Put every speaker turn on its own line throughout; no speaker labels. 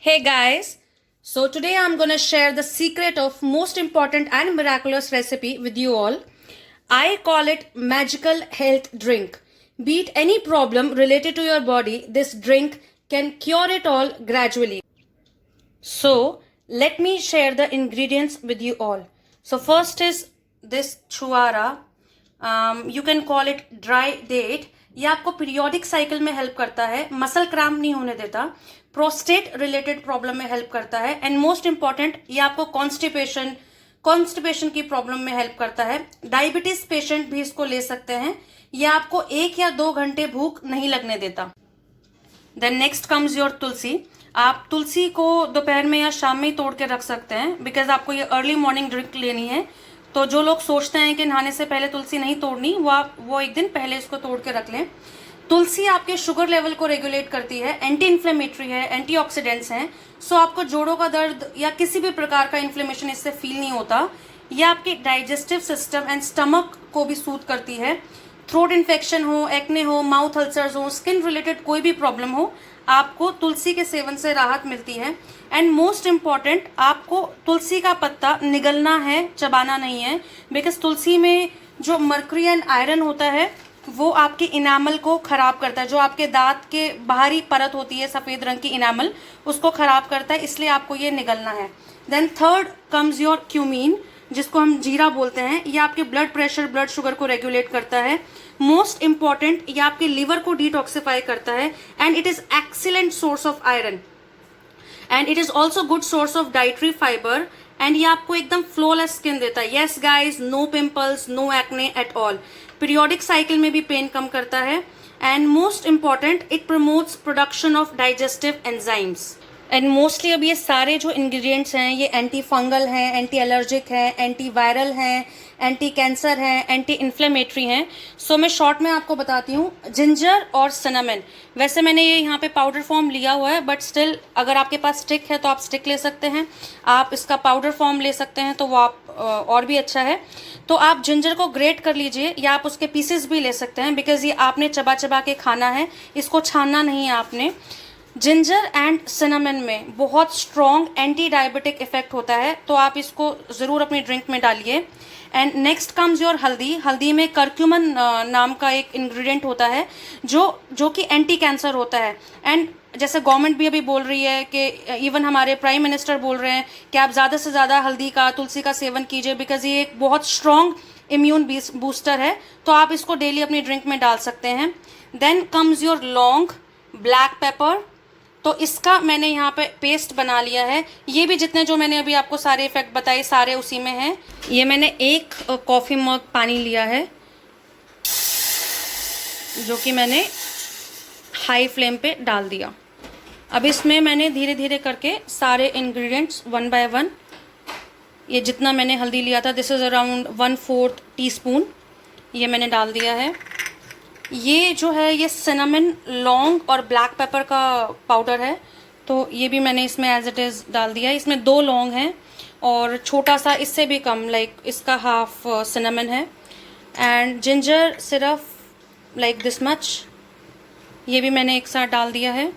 Hey guys, so today I'm gonna share the secret of most important and miraculous recipe with you all. I call it magical health drink. Beat any problem related to your body, this drink can cure it all gradually. So let me share the ingredients with you all. So first is this chuara. You can call it dry date. ये आपको periodic cycle में help करता है, muscle cramp नहीं होने देता, prostate related problem में help करता है एंड मोस्ट इंपॉर्टेंट ये आपको कॉन्स्टिपेशन की प्रॉब्लम में हेल्प करता है. डायबिटीज पेशेंट भी इसको ले सकते हैं. ये आपको 1 या 2 घंटे भूख नहीं लगने देता. देन नेक्स्ट कम्स योर तुलसी. आप तुलसी को दोपहर में या शाम में ही तोड़ के रख सकते हैं बिकॉज आपको ये अर्ली मॉर्निंग ड्रिंक लेनी है. तो जो लोग सोचते हैं कि नहाने से पहले तुलसी नहीं तोड़नी, वो एक दिन पहले इसको तोड़ के रख लें. तुलसी आपके शुगर लेवल को रेगुलेट करती है, एंटी इन्फ्लेमेटरी है, एंटीऑक्सीडेंट्स हैं. सो आपको जोड़ों का दर्द या किसी भी प्रकार का इन्फ्लेमेशन इससे फील नहीं होता. ये आपके डाइजेस्टिव सिस्टम एंड स्टमक को भी सूद करती है. थ्रोट इन्फेक्शन हो, एक्ने हो, माउथ अल्सर्स हो, स्किन रिलेटेड कोई भी प्रॉब्लम हो, आपको तुलसी के सेवन से राहत मिलती है. एंड मोस्ट इम्पॉर्टेंट, आपको तुलसी का पत्ता निगलना है, चबाना नहीं है, बिकॉज तुलसी में जो मर्क्यूरी एंड आयरन होता है वो आपके इनामल को खराब करता है. जो आपके दांत के बाहरी परत होती है सफ़ेद रंग की इनामल, उसको खराब करता है, इसलिए आपको ये निगलना है. Then third comes your cumin, जिसको हम जीरा बोलते हैं. ये आपके ब्लड प्रेशर, ब्लड शुगर को रेगुलेट करता है. मोस्ट इंपॉर्टेंट, ये आपके लिवर को डिटॉक्सिफाई करता है and it is excellent source of iron and it is also good source of dietary fibre. And ये आपको एकदम फ्लॉलेस स्किन देता है. Yes guys, no pimples, no acne at all. Periodic cycle में भी पेन कम करता है. And most important, it promotes production of digestive enzymes. And mostly अब ये सारे जो इंग्रेडिएंट्स हैं ये एंटी फंगल हैं, एंटी एलर्जिक हैं, एंटी वायरल हैं, एंटी कैंसर हैं, एंटी इन्फ्लेमेटरी हैं. सो मैं शॉर्ट में आपको बताती हूँ. जिंजर और सिनेमन, वैसे मैंने ये यहाँ पे पाउडर फॉर्म लिया हुआ है, बट स्टिल अगर आपके पास स्टिक है तो आप स्टिक ले सकते हैं. आप इसका पाउडर फॉर्म ले सकते हैं तो वो आप और भी अच्छा है. तो आप जिंजर को ग्रेट कर लीजिए या आप उसके पीसेस भी ले सकते हैं बिकॉज ये आपने चबा चबा के खाना है, इसको छानना नहीं है आपने. जिंजर एंड सिनेमन में बहुत स्ट्रॉन्ग एंटी डायबिटिक इफेक्ट होता है, तो आप इसको ज़रूर अपनी ड्रिंक में डालिए. एंड नेक्स्ट कम्स योर हल्दी. हल्दी में करक्यूमन नाम का एक इंग्रेडिएंट होता है जो कि एंटी कैंसर होता है. एंड जैसे गवर्नमेंट भी अभी बोल रही है कि इवन हमारे प्राइम मिनिस्टर बोल रहे हैं कि आप ज़्यादा से ज़्यादा हल्दी का, तुलसी का सेवन कीजिए बिकॉज ये एक बहुत स्ट्रॉन्ग इम्यून बूस्टर है. तो आप इसको डेली अपनी ड्रिंक में डाल सकते हैं. देन कम्स योर लौंग, ब्लैक पेपर. तो इसका मैंने यहाँ पे पेस्ट बना लिया है. ये भी जितने जो मैंने अभी आपको सारे इफेक्ट बताए सारे उसी में हैं. ये मैंने 1 कॉफ़ी मग पानी लिया है जो कि मैंने हाई फ्लेम पे डाल दिया. अब इसमें मैंने धीरे धीरे करके सारे इंग्रेडिएंट्स 1 बाय 1, ये जितना मैंने हल्दी लिया था, दिस इज़ अराउंड 1/4 टीस्पून, ये मैंने डाल दिया है. ये जो है ये सिनेमन, लौंग और ब्लैक पेपर का पाउडर है, तो ये भी मैंने इसमें एज इट इज़ डाल दिया है. इसमें 2 लौंग हैं और छोटा सा इससे भी कम, लाइक इसका हाफ सिनेमन है. एंड जिंजर सिर्फ लाइक दिस मच, ये भी मैंने एक साथ डाल दिया है.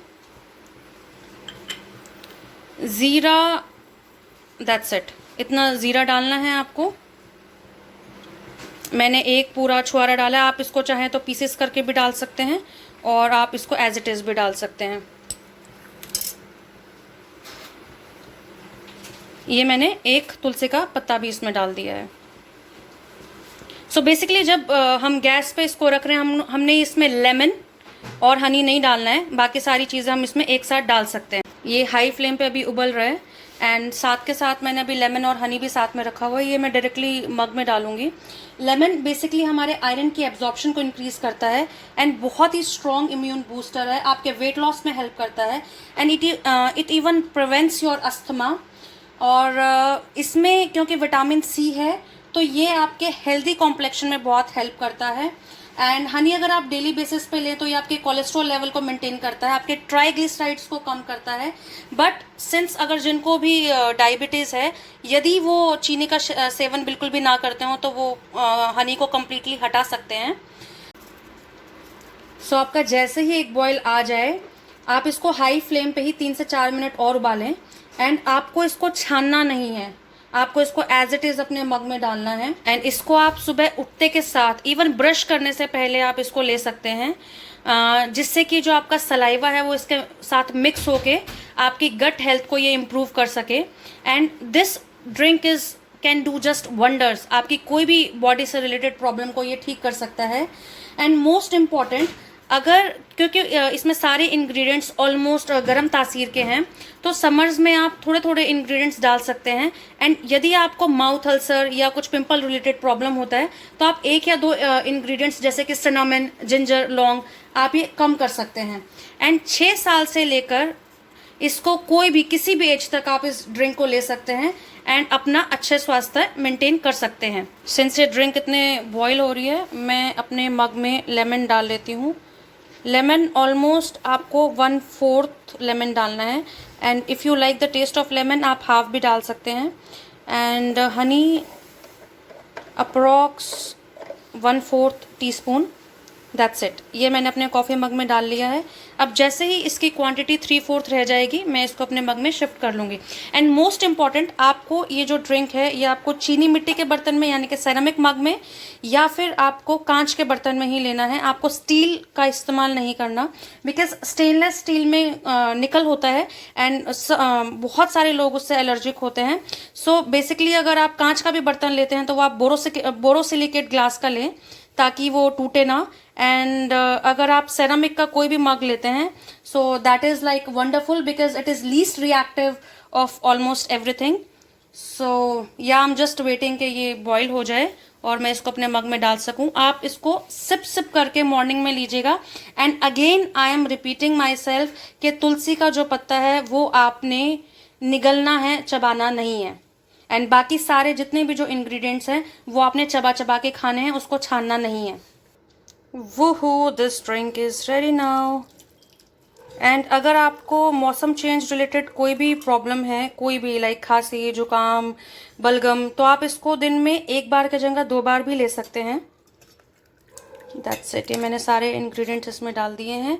ज़ीरा, दैट्स इट, इतना ज़ीरा डालना है आपको. मैंने एक पूरा छुआरा डाला है. आप इसको चाहें तो पीसेस करके भी डाल सकते हैं और आप इसको एज इट इज़ भी डाल सकते हैं. ये मैंने एक तुलसी का पत्ता भी इसमें डाल दिया है. सो बेसिकली जब हम गैस पे इसको रख रहे हैं, हमने इसमें लेमन और हनी नहीं डालना है, बाकी सारी चीज़ें हम इसमें एक साथ डाल सकते हैं. ये हाई फ्लेम पे अभी उबल रहा है एंड साथ के साथ मैंने अभी लेमन और हनी भी साथ में रखा हुआ है. ये मैं डायरेक्टली मग में डालूंगी. लेमन बेसिकली हमारे आयरन की एब्जॉर्प्शन को इंक्रीज़ करता है एंड बहुत ही स्ट्रॉन्ग इम्यून बूस्टर है. आपके वेट लॉस में हेल्प करता है and it even prevents your asthma. और इसमें क्योंकि विटामिन सी है तो ये आपके हेल्दी कॉम्प्लेक्शन में बहुत हेल्प करता है. एंड हनी अगर आप डेली बेसिस पे लें तो ये आपके कोलेस्ट्रॉल लेवल को मेंटेन करता है, आपके ट्राइग्लिसराइड्स को कम करता है. बट सिंस अगर जिनको भी डायबिटीज़ है, यदि वो चीनी का सेवन बिल्कुल भी ना करते हो तो वो हनी को कम्प्लीटली हटा सकते हैं. सो आपका जैसे ही एक बॉयल आ जाए आप इसको हाई फ्लेम पे ही 3 से 4 मिनट और उबालें। एंड आपको इसको छानना नहीं है, आपको इसको एज इट इज अपने मग में डालना है। एंड इसको आप सुबह उठते के साथ, इवन ब्रश करने से पहले आप इसको ले सकते हैं, जिससे कि जो आपका सलाइवा है वो इसके साथ मिक्स होके आपकी गट हेल्थ को ये इम्प्रूव कर सके। And this drink is can do just wonders, आपकी कोई भी बॉडी से रिलेटेड प्रॉब्लम को ये ठीक कर सकता है। एंड मोस्ट इम्पॉर्टेंट, अगर क्योंकि इसमें सारे इंग्रेडिएंट्स ऑलमोस्ट गर्म तासीर के हैं, तो समर्स में आप थोड़े थोड़े इंग्रेडिएंट्स डाल सकते हैं। एंड यदि आपको माउथ अल्सर या कुछ पिंपल रिलेटेड प्रॉब्लम होता है तो आप 1 या 2 इंग्रेडिएंट्स जैसे कि सिनामन, जिंजर, लौंग, आप ये कम कर सकते हैं। एंड 6 साल से लेकर इसको कोई भी किसी भी एज तक आप इस ड्रिंक को ले सकते हैं एंड अपना अच्छे स्वास्थ्य मेंटेन कर सकते हैं। सिंस ये ड्रिंक इतने बॉयल हो रही है, मैं अपने मग में लेमन डाल लेती हूँ। लेमन ऑलमोस्ट आपको 1/4 लेमन डालना है। And if you like the taste of lemon आप हाफ भी डाल सकते हैं। And honey approx 1/4 teaspoon, that's it. ये मैंने अपने कॉफ़ी मग में डाल लिया है। अब जैसे ही इसकी क्वांटिटी 3/4 रह जाएगी, मैं इसको अपने मग में शिफ्ट कर लूँगी। एंड मोस्ट इम्पॉर्टेंट, आपको ये जो ड्रिंक है ये आपको चीनी मिट्टी के बर्तन में यानी कि सेरामिक मग में या फिर आपको कांच के बर्तन में ही लेना है। आपको स्टील का इस्तेमाल नहीं करना, बिकॉज स्टेनलेस स्टील में निकल होता है एंड बहुत सारे लोग उससे एलर्जिक होते हैं। सो बेसिकली अगर आप कांच का भी बर्तन लेते हैं तो वो आप बोरोसिलिकेट ग्लास का लें ताकि वो टूटे ना। एंड अगर आप सेरामिक का कोई भी मग लेते हैं, so that is like wonderful because it is least reactive of almost everything. So या आई एम जस्ट वेटिंग कि ये बॉईल हो जाए और मैं इसको अपने मग में डाल सकूं। आप इसको सिप सिप करके मॉर्निंग में लीजिएगा। And again I am repeating my self कि तुलसी का जो पत्ता है वो आपने निगलना है, चबाना नहीं है। एंड बाकी सारे जितने भी जो इंग्रेडिएंट्स हैं वो आपने चबा चबा के खाने हैं, उसको छानना नहीं है। वूहू, this drink is ready now. And अगर आपको मौसम चेंज रिलेटेड कोई भी प्रॉब्लम है, कोई भी लाइक खांसी, जुकाम, बलगम, तो आप इसको दिन में 1 बार की जगह 2 बार भी ले सकते हैं। That's it. ये मैंने सारे इंग्रेडिएंट्स इसमें डाल दिए हैं।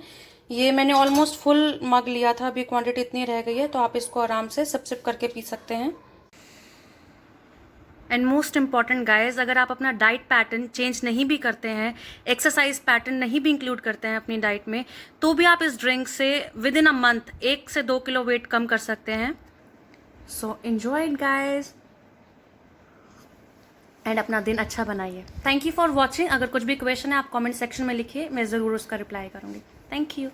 ये मैंने ऑलमोस्ट फुल मग लिया था, अभी क्वांटिटी इतनी रह गई है, तो आप इसको आराम से सिप सिप करके पी सकते हैं। एंड मोस्ट इम्पॉर्टेंट गाइज, अगर आप अपना डाइट पैटर्न चेंज नहीं भी करते हैं, एक्सरसाइज पैटर्न नहीं भी इंक्लूड करते हैं अपनी डाइट में, तो भी आप इस ड्रिंक से विद इन अ मंथ 1 से 2 किलो वेट कम कर सकते हैं। So enjoy it guys and अपना दिन अच्छा बनाइए। Thank you for watching. अगर कुछ भी क्वेश्चन है आप कमेंट सेक्शन में लिखिए, मैं ज़रूर उसका रिप्लाई करूँगी। Thank you.